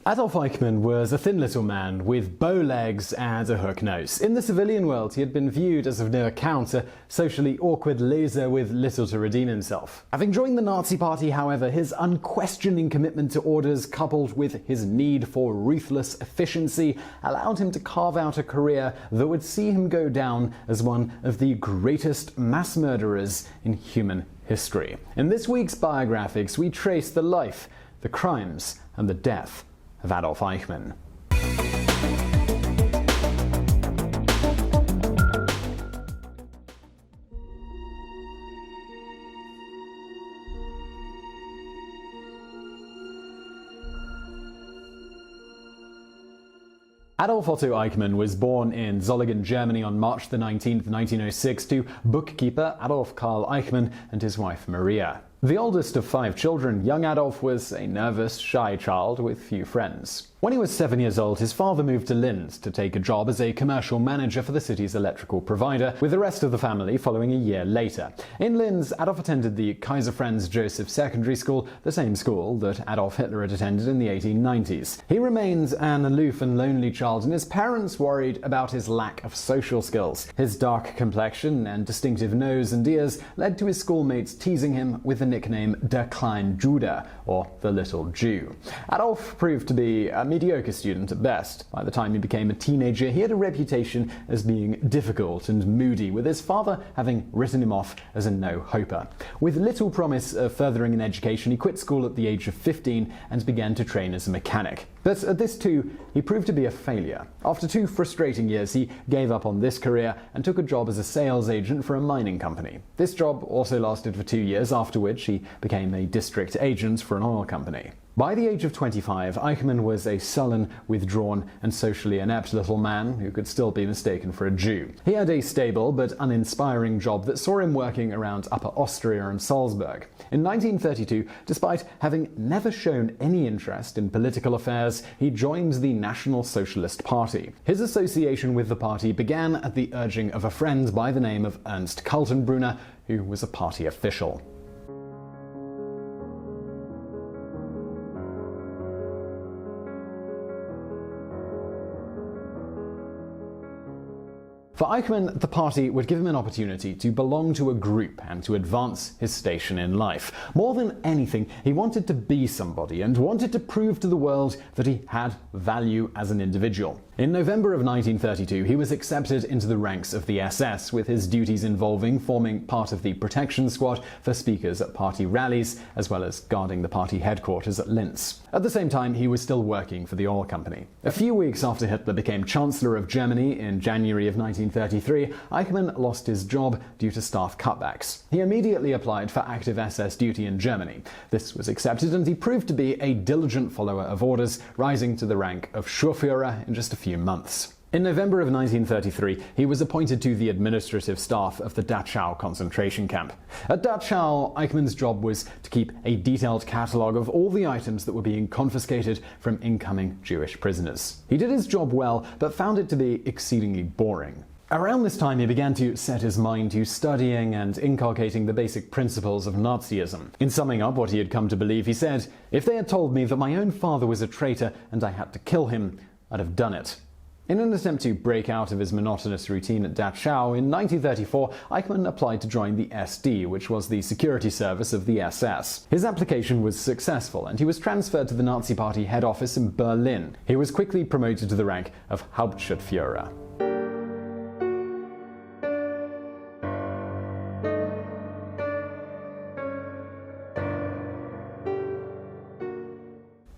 Adolf Eichmann was a thin little man with bow legs and a hook nose. In the civilian world, he had been viewed as of no account, a socially awkward loser with little to redeem himself. Having joined the Nazi Party, however, his unquestioning commitment to orders, coupled with his need for ruthless efficiency, allowed him to carve out a career that would see him go down as one of the greatest mass murderers in human history. In this week's Biographics, we trace the life, the crimes, and the death of Adolf Eichmann. Adolf Otto Eichmann was born in Solingen, Germany on March 19, 1906 to bookkeeper Adolf Karl Eichmann and his wife Maria. The oldest of 5 children, young Adolf was a nervous, shy child with few friends. When he was 7 years old, his father moved to Linz to take a job as a commercial manager for the city's electrical provider, with the rest of the family following a year later. In Linz, Adolf attended the Kaiser Franz Joseph Secondary School, the same school that Adolf Hitler had attended in the 1890s. He remained an aloof and lonely child, and his parents worried about his lack of social skills. His dark complexion and distinctive nose and ears led to his schoolmates teasing him with the nickname Der kleine Jude, or the little Jew. Adolf proved to be a mediocre student at best. By the time he became a teenager, he had a reputation as being difficult and moody, with his father having written him off as a no-hoper. With little promise of furthering an education, he quit school at the age of 15 and began to train as a mechanic. But at this too, he proved to be a failure. After 2 frustrating years, he gave up on this career and took a job as a sales agent for a mining company. This job also lasted for 2 years, after which he became a district agent for an oil company. By the age of 25, Eichmann was a sullen, withdrawn, and socially inept little man who could still be mistaken for a Jew. He had a stable but uninspiring job that saw him working around Upper Austria and Salzburg. In 1932, despite having never shown any interest in political affairs, he joined the National Socialist Party. His association with the party began at the urging of a friend by the name of Ernst Kaltenbrunner, who was a party official. For Eichmann, the party would give him an opportunity to belong to a group and to advance his station in life. More than anything, he wanted to be somebody and wanted to prove to the world that he had value as an individual. In November of 1932, he was accepted into the ranks of the SS, with his duties involving forming part of the protection squad for speakers at party rallies, as well as guarding the party headquarters at Linz. At the same time, he was still working for the oil company. A few weeks after Hitler became Chancellor of Germany in January of 1933, Eichmann lost his job due to staff cutbacks. He immediately applied for active SS duty in Germany. This was accepted, and he proved to be a diligent follower of orders, rising to the rank of Schurführer in just a few months. In November of 1933, he was appointed to the administrative staff of the Dachau concentration camp. At Dachau, Eichmann's job was to keep a detailed catalogue of all the items that were being confiscated from incoming Jewish prisoners. He did his job well, but found it to be exceedingly boring. Around this time, he began to set his mind to studying and inculcating the basic principles of Nazism. In summing up what he had come to believe, he said, "If they had told me that my own father was a traitor and I had to kill him, I'd have done it." In an attempt to break out of his monotonous routine at Dachau, in 1934, Eichmann applied to join the SD, which was the security service of the SS. His application was successful, and he was transferred to the Nazi Party head office in Berlin. He was quickly promoted to the rank of Hauptstadtführer.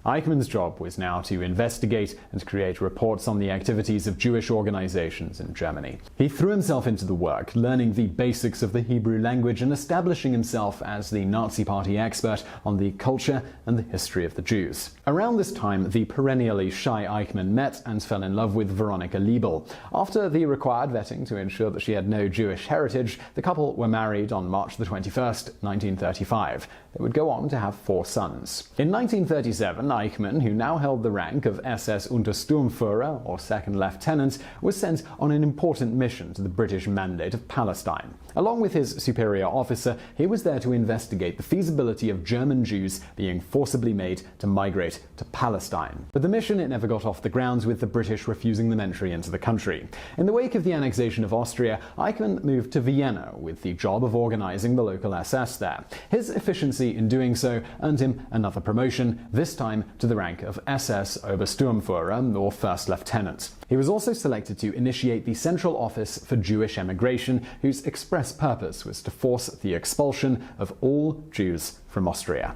Eichmann's job was now to investigate and create reports on the activities of Jewish organizations in Germany. He threw himself into the work, learning the basics of the Hebrew language and establishing himself as the Nazi Party expert on the culture and the history of the Jews. Around this time, the perennially shy Eichmann met and fell in love with Veronika Liebel. After the required vetting to ensure that she had no Jewish heritage, the couple were married on March 21, 1935. They would go on to have 4 sons. In 1937, Eichmann, who now held the rank of SS Untersturmführer, or second lieutenant, was sent on an important mission to the British Mandate of Palestine. Along with his superior officer, he was there to investigate the feasibility of German Jews being forcibly made to migrate to Palestine. But the mission never got off the ground, with the British refusing them entry into the country. In the wake of the annexation of Austria, Eichmann moved to Vienna with the job of organizing the local SS there. His efficiency in doing so earned him another promotion, this time to the rank of SS Obersturmführer, or first lieutenant. He was also selected to initiate the Central Office for Jewish Emigration, whose express purpose was to force the expulsion of all Jews from Austria.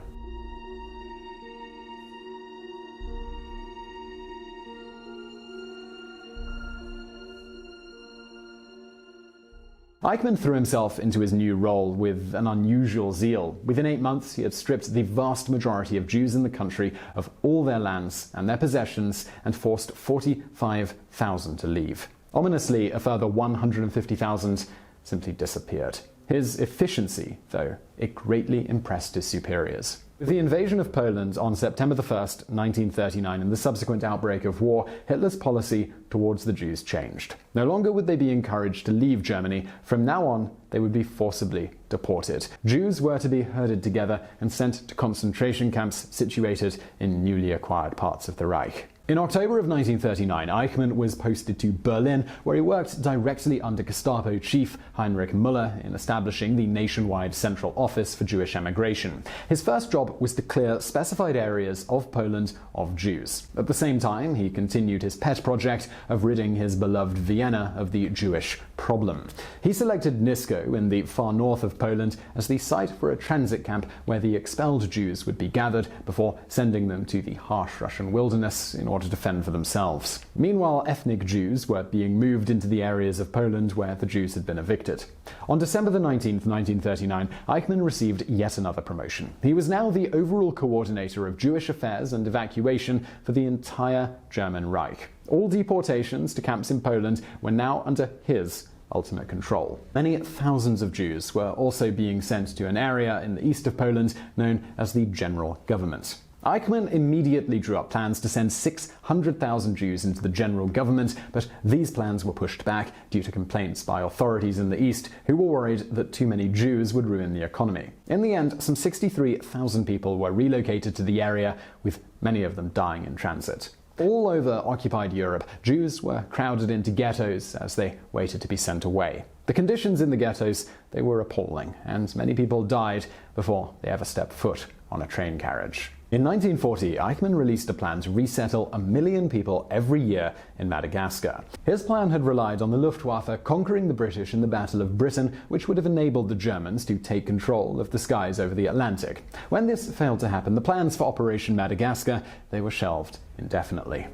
Eichmann threw himself into his new role with an unusual zeal. Within 8 months, he had stripped the vast majority of Jews in the country of all their lands and their possessions and forced 45,000 to leave. Ominously, a further 150,000 simply disappeared. His efficiency, though, it greatly impressed his superiors. With the invasion of Poland on September 1, 1939, and the subsequent outbreak of war, Hitler's policy towards the Jews changed. No longer would they be encouraged to leave Germany. From now on, they would be forcibly deported. Jews were to be herded together and sent to concentration camps situated in newly acquired parts of the Reich. In October of 1939, Eichmann was posted to Berlin, where he worked directly under Gestapo chief Heinrich Müller in establishing the nationwide Central Office for Jewish Emigration. His first job was to clear specified areas of Poland of Jews. At the same time, he continued his pet project of ridding his beloved Vienna of the Jewish problem. He selected Nisko in the far north of Poland as the site for a transit camp where the expelled Jews would be gathered before sending them to the harsh Russian wilderness in order to fend for themselves. Meanwhile, ethnic Jews were being moved into the areas of Poland where the Jews had been evicted. On December 19, 1939, Eichmann received yet another promotion. He was now the overall coordinator of Jewish affairs and evacuation for the entire German Reich. All deportations to camps in Poland were now under his ultimate control. Many thousands of Jews were also being sent to an area in the east of Poland known as the General Government. Eichmann immediately drew up plans to send 600,000 Jews into the general government, but these plans were pushed back due to complaints by authorities in the East, who were worried that too many Jews would ruin the economy. In the end, some 63,000 people were relocated to the area, with many of them dying in transit. All over occupied Europe, Jews were crowded into ghettos as they waited to be sent away. The conditions in the ghettos, they were appalling, and many people died before they ever stepped foot on a train carriage. In 1940, Eichmann released a plan to resettle 1 million people every year in Madagascar. His plan had relied on the Luftwaffe conquering the British in the Battle of Britain, which would have enabled the Germans to take control of the skies over the Atlantic. When this failed to happen, the plans for Operation Madagascar, they were shelved indefinitely.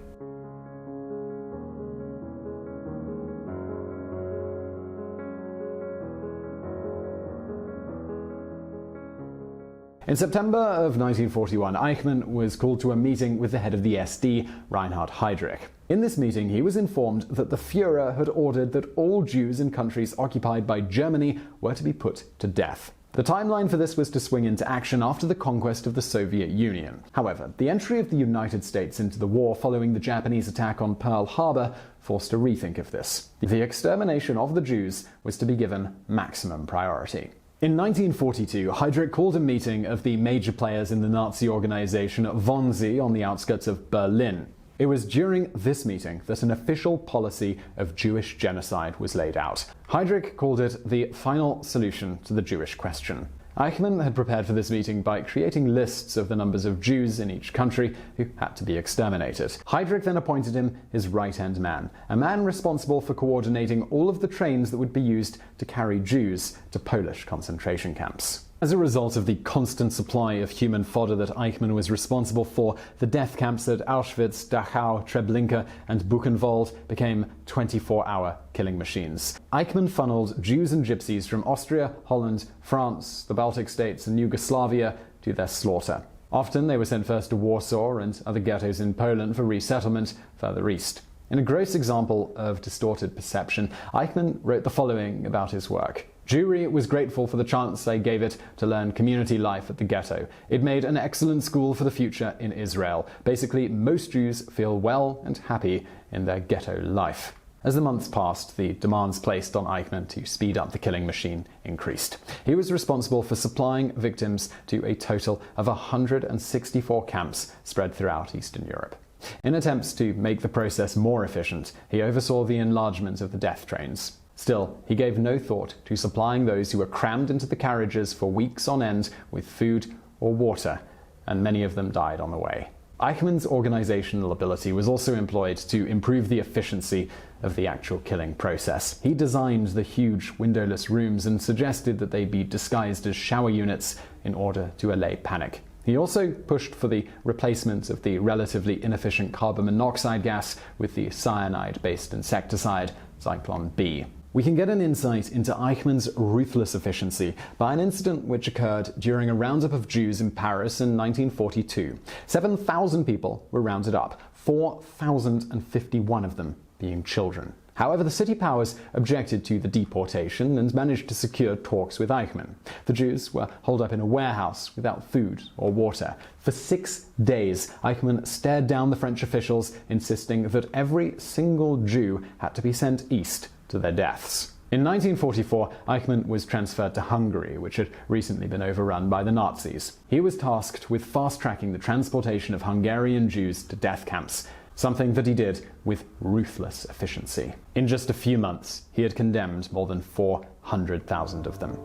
In September of 1941, Eichmann was called to a meeting with the head of the SD, Reinhard Heydrich. In this meeting, he was informed that the Führer had ordered that all Jews in countries occupied by Germany were to be put to death. The timeline for this was to swing into action after the conquest of the Soviet Union. However, the entry of the United States into the war following the Japanese attack on Pearl Harbor forced a rethink of this. The extermination of the Jews was to be given maximum priority. In 1942, Heydrich called a meeting of the major players in the Nazi organization Wannsee on the outskirts of Berlin. It was during this meeting that an official policy of Jewish genocide was laid out. Heydrich called it the final solution to the Jewish question. Eichmann had prepared for this meeting by creating lists of the numbers of Jews in each country who had to be exterminated. Heydrich then appointed him his right-hand man, a man responsible for coordinating all of the trains that would be used to carry Jews to Polish concentration camps. As a result of the constant supply of human fodder that Eichmann was responsible for, the death camps at Auschwitz, Dachau, Treblinka, and Buchenwald became 24-hour killing machines. Eichmann funneled Jews and Gypsies from Austria, Holland, France, the Baltic states, and Yugoslavia to their slaughter. Often they were sent first to Warsaw and other ghettos in Poland for resettlement further east. In a gross example of distorted perception, Eichmann wrote the following about his work. Jewry was grateful for the chance they gave it to learn community life at the ghetto. It made an excellent school for the future in Israel. Basically, most Jews feel well and happy in their ghetto life. As the months passed, the demands placed on Eichmann to speed up the killing machine increased. He was responsible for supplying victims to a total of 164 camps spread throughout Eastern Europe. In attempts to make the process more efficient, he oversaw the enlargement of the death trains. Still, he gave no thought to supplying those who were crammed into the carriages for weeks on end with food or water, and many of them died on the way. Eichmann's organizational ability was also employed to improve the efficiency of the actual killing process. He designed the huge windowless rooms and suggested that they be disguised as shower units in order to allay panic. He also pushed for the replacement of the relatively inefficient carbon monoxide gas with the cyanide-based insecticide Zyklon B. We can get an insight into Eichmann's ruthless efficiency by an incident which occurred during a roundup of Jews in Paris in 1942. 7,000 people were rounded up, 4,051 of them being children. However, the city powers objected to the deportation and managed to secure talks with Eichmann. The Jews were holed up in a warehouse without food or water. For 6 days, Eichmann stared down the French officials, insisting that every single Jew had to be sent east to their deaths. In 1944, Eichmann was transferred to Hungary, which had recently been overrun by the Nazis. He was tasked with fast-tracking the transportation of Hungarian Jews to death camps, something that he did with ruthless efficiency. In just a few months, he had condemned more than 400,000 of them.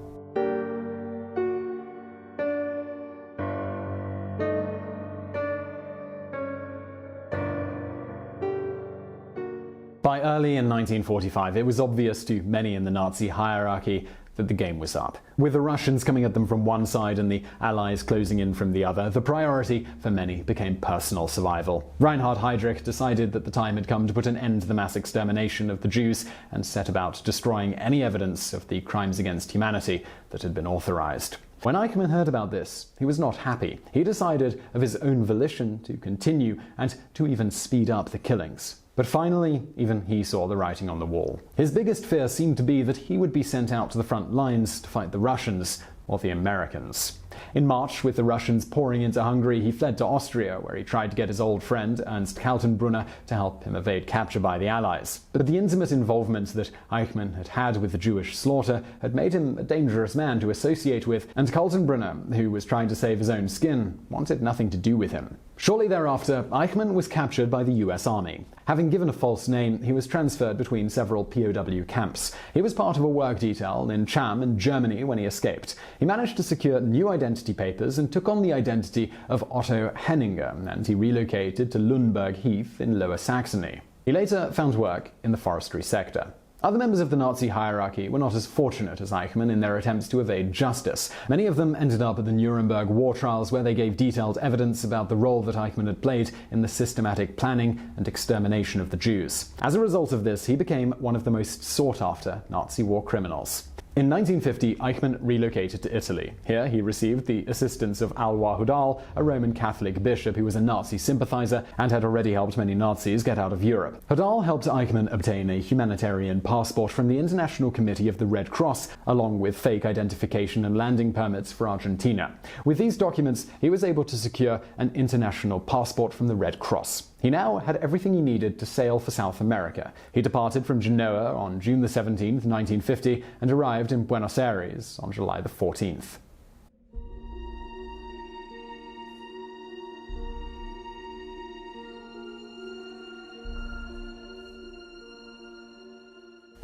By early in 1945, it was obvious to many in the Nazi hierarchy that the game was up. With the Russians coming at them from one side and the Allies closing in from the other, the priority for many became personal survival. Reinhard Heydrich decided that the time had come to put an end to the mass extermination of the Jews and set about destroying any evidence of the crimes against humanity that had been authorized. When Eichmann heard about this, he was not happy. He decided of his own volition to continue and to even speed up the killings. But finally, even he saw the writing on the wall. His biggest fear seemed to be that he would be sent out to the front lines to fight the Russians or the Americans. In March, with the Russians pouring into Hungary, he fled to Austria, where he tried to get his old friend Ernst Kaltenbrunner to help him evade capture by the Allies. But the intimate involvement that Eichmann had had with the Jewish slaughter had made him a dangerous man to associate with, and Kaltenbrunner, who was trying to save his own skin, wanted nothing to do with him. Shortly thereafter, Eichmann was captured by the US Army. Having given a false name, he was transferred between several POW camps. He was part of a work detail in Cham in Germany when he escaped. He managed to secure new identity papers and took on the identity of Otto Henninger, and he relocated to Lundberg Heath in Lower Saxony. He later found work in the forestry sector. Other members of the Nazi hierarchy were not as fortunate as Eichmann in their attempts to evade justice. Many of them ended up at the Nuremberg war trials, where they gave detailed evidence about the role that Eichmann had played in the systematic planning and extermination of the Jews. As a result of this, he became one of the most sought-after Nazi war criminals. In 1950, Eichmann relocated to Italy. Here, he received the assistance of Alwa Hudal, a Roman Catholic bishop who was a Nazi sympathizer and had already helped many Nazis get out of Europe. Hudal helped Eichmann obtain a humanitarian passport from the International Committee of the Red Cross, along with fake identification and landing permits for Argentina. With these documents, he was able to secure an international passport from the Red Cross. He now had everything he needed to sail for South America. He departed from Genoa on June 17, 1950, and arrived in Buenos Aires on July 14th.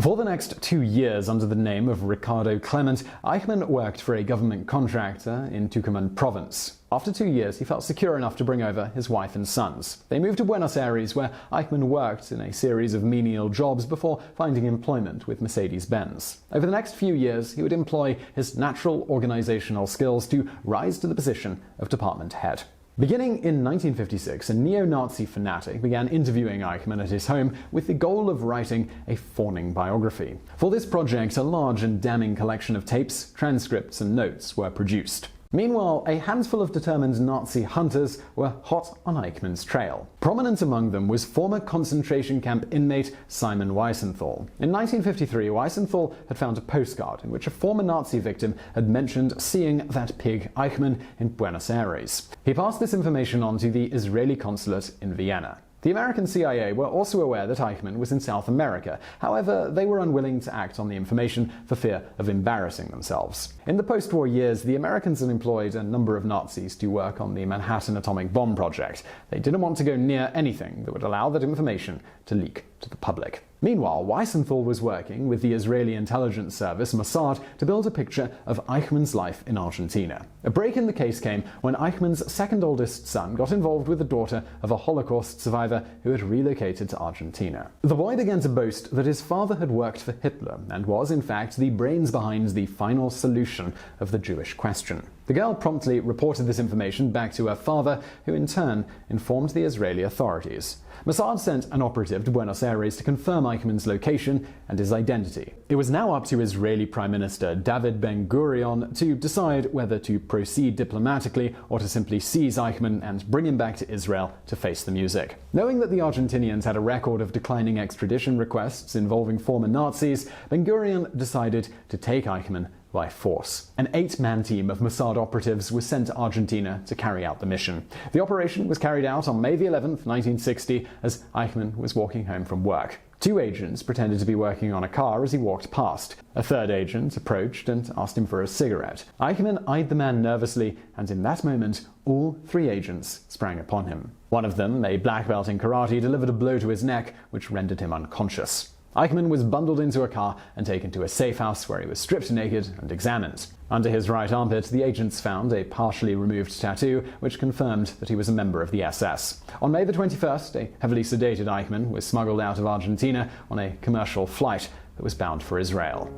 For the next 2 years, under the name of Ricardo Clement, Eichmann worked for a government contractor in Tucumán province. After 2 years, he felt secure enough to bring over his wife and sons. They moved to Buenos Aires, where Eichmann worked in a series of menial jobs before finding employment with Mercedes-Benz. Over the next few years, he would employ his natural organizational skills to rise to the position of department head. Beginning in 1956, a neo-Nazi fanatic began interviewing Eichmann at his home with the goal of writing a fawning biography. For this project, a large and damning collection of tapes, transcripts, and notes were produced. Meanwhile, a handful of determined Nazi hunters were hot on Eichmann's trail. Prominent among them was former concentration camp inmate Simon Wiesenthal. In 1953, Wiesenthal had found a postcard in which a former Nazi victim had mentioned seeing that pig Eichmann in Buenos Aires. He passed this information on to the Israeli consulate in Vienna. The American CIA were also aware that Eichmann was in South America. However, they were unwilling to act on the information for fear of embarrassing themselves. In the post-war years, the Americans had employed a number of Nazis to work on the Manhattan atomic bomb project. They didn't want to go near anything that would allow that information to leak to the public. Meanwhile, Wiesenthal was working with the Israeli intelligence service Mossad to build a picture of Eichmann's life in Argentina. A break in the case came when Eichmann's second oldest son got involved with the daughter of a Holocaust survivor who had relocated to Argentina. The boy began to boast that his father had worked for Hitler and was, in fact, the brains behind the final solution of the Jewish question. The girl promptly reported this information back to her father, who in turn informed the Israeli authorities. Mossad sent an operative to Buenos Aires to confirm Eichmann's location and his identity. It was now up to Israeli Prime Minister David Ben-Gurion to decide whether to proceed diplomatically or to simply seize Eichmann and bring him back to Israel to face the music. Knowing that the Argentinians had a record of declining extradition requests involving former Nazis, Ben-Gurion decided to take Eichmann by force. An 8-man team of Mossad operatives was sent to Argentina to carry out the mission. The operation was carried out on May 11, 1960, as Eichmann was walking home from work. 2 agents pretended to be working on a car as he walked past. A third agent approached and asked him for a cigarette. Eichmann eyed the man nervously, and in that moment, all 3 agents sprang upon him. One of them, a black belt in karate, delivered a blow to his neck, which rendered him unconscious. Eichmann was bundled into a car and taken to a safe house where he was stripped naked and examined. Under his right armpit, the agents found a partially removed tattoo, which confirmed that he was a member of the SS. On May 21st, a heavily sedated Eichmann was smuggled out of Argentina on a commercial flight that was bound for Israel.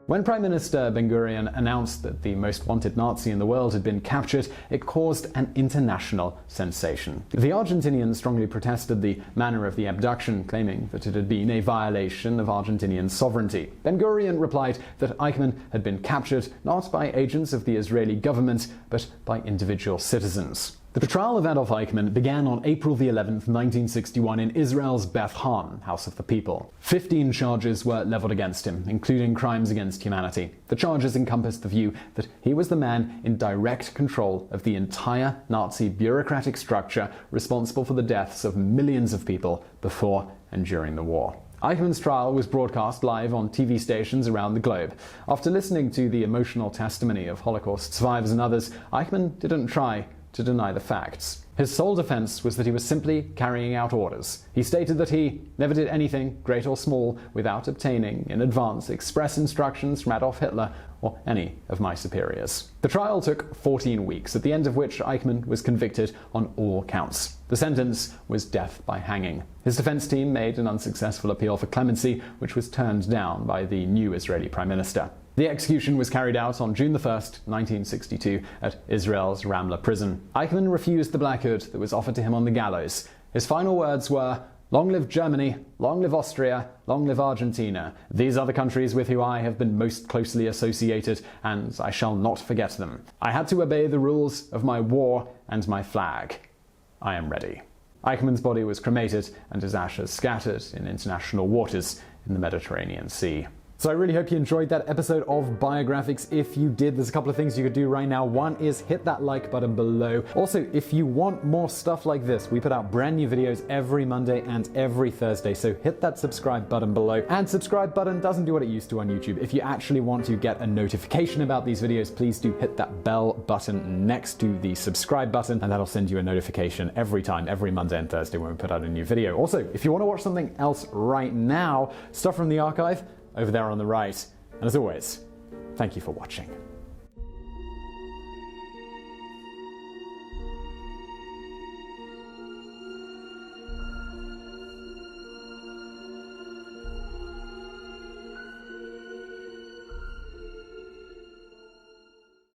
When Prime Minister Ben-Gurion announced that the most wanted Nazi in the world had been captured, it caused an international sensation. The Argentinians strongly protested the manner of the abduction, claiming that it had been a violation of Argentinian sovereignty. Ben-Gurion replied that Eichmann had been captured not by agents of the Israeli government, but by individual citizens. The trial of Adolf Eichmann began on April 11, 1961 in Israel's Beth Han, House of the People. 15 charges were leveled against him, including crimes against humanity. The charges encompassed the view that he was the man in direct control of the entire Nazi bureaucratic structure responsible for the deaths of millions of people before and during the war. Eichmann's trial was broadcast live on TV stations around the globe. After listening to the emotional testimony of Holocaust survivors and others, Eichmann didn't try to deny the facts. His sole defense was that he was simply carrying out orders. He stated that he never did anything, great or small, without obtaining in advance express instructions from Adolf Hitler or any of my superiors. The trial took 14 weeks, at the end of which Eichmann was convicted on all counts. The sentence was death by hanging. His defense team made an unsuccessful appeal for clemency, which was turned down by the new Israeli Prime Minister. The execution was carried out on June 1, 1962, at Israel's Ramla prison. Eichmann refused the black hood that was offered to him on the gallows. His final words were, "Long live Germany, long live Austria, long live Argentina. These are the countries with whom I have been most closely associated, and I shall not forget them. I had to obey the rules of my war and my flag. I am ready." Eichmann's body was cremated and his ashes scattered in international waters in the Mediterranean Sea. So I really hope you enjoyed that episode of Biographics. If you did, there's a couple of things you could do right now. One is hit that like button below. Also, if you want more stuff like this, we put out brand new videos every Monday and every Thursday. So hit that subscribe button below. And subscribe button doesn't do what it used to on YouTube. If you actually want to get a notification about these videos, please do hit that bell button next to the subscribe button, and that'll send you a notification every Monday and Thursday when we put out a new video. Also, if you want to watch something else right now, stuff from the archive, over there on the right. And as always, thank you for watching.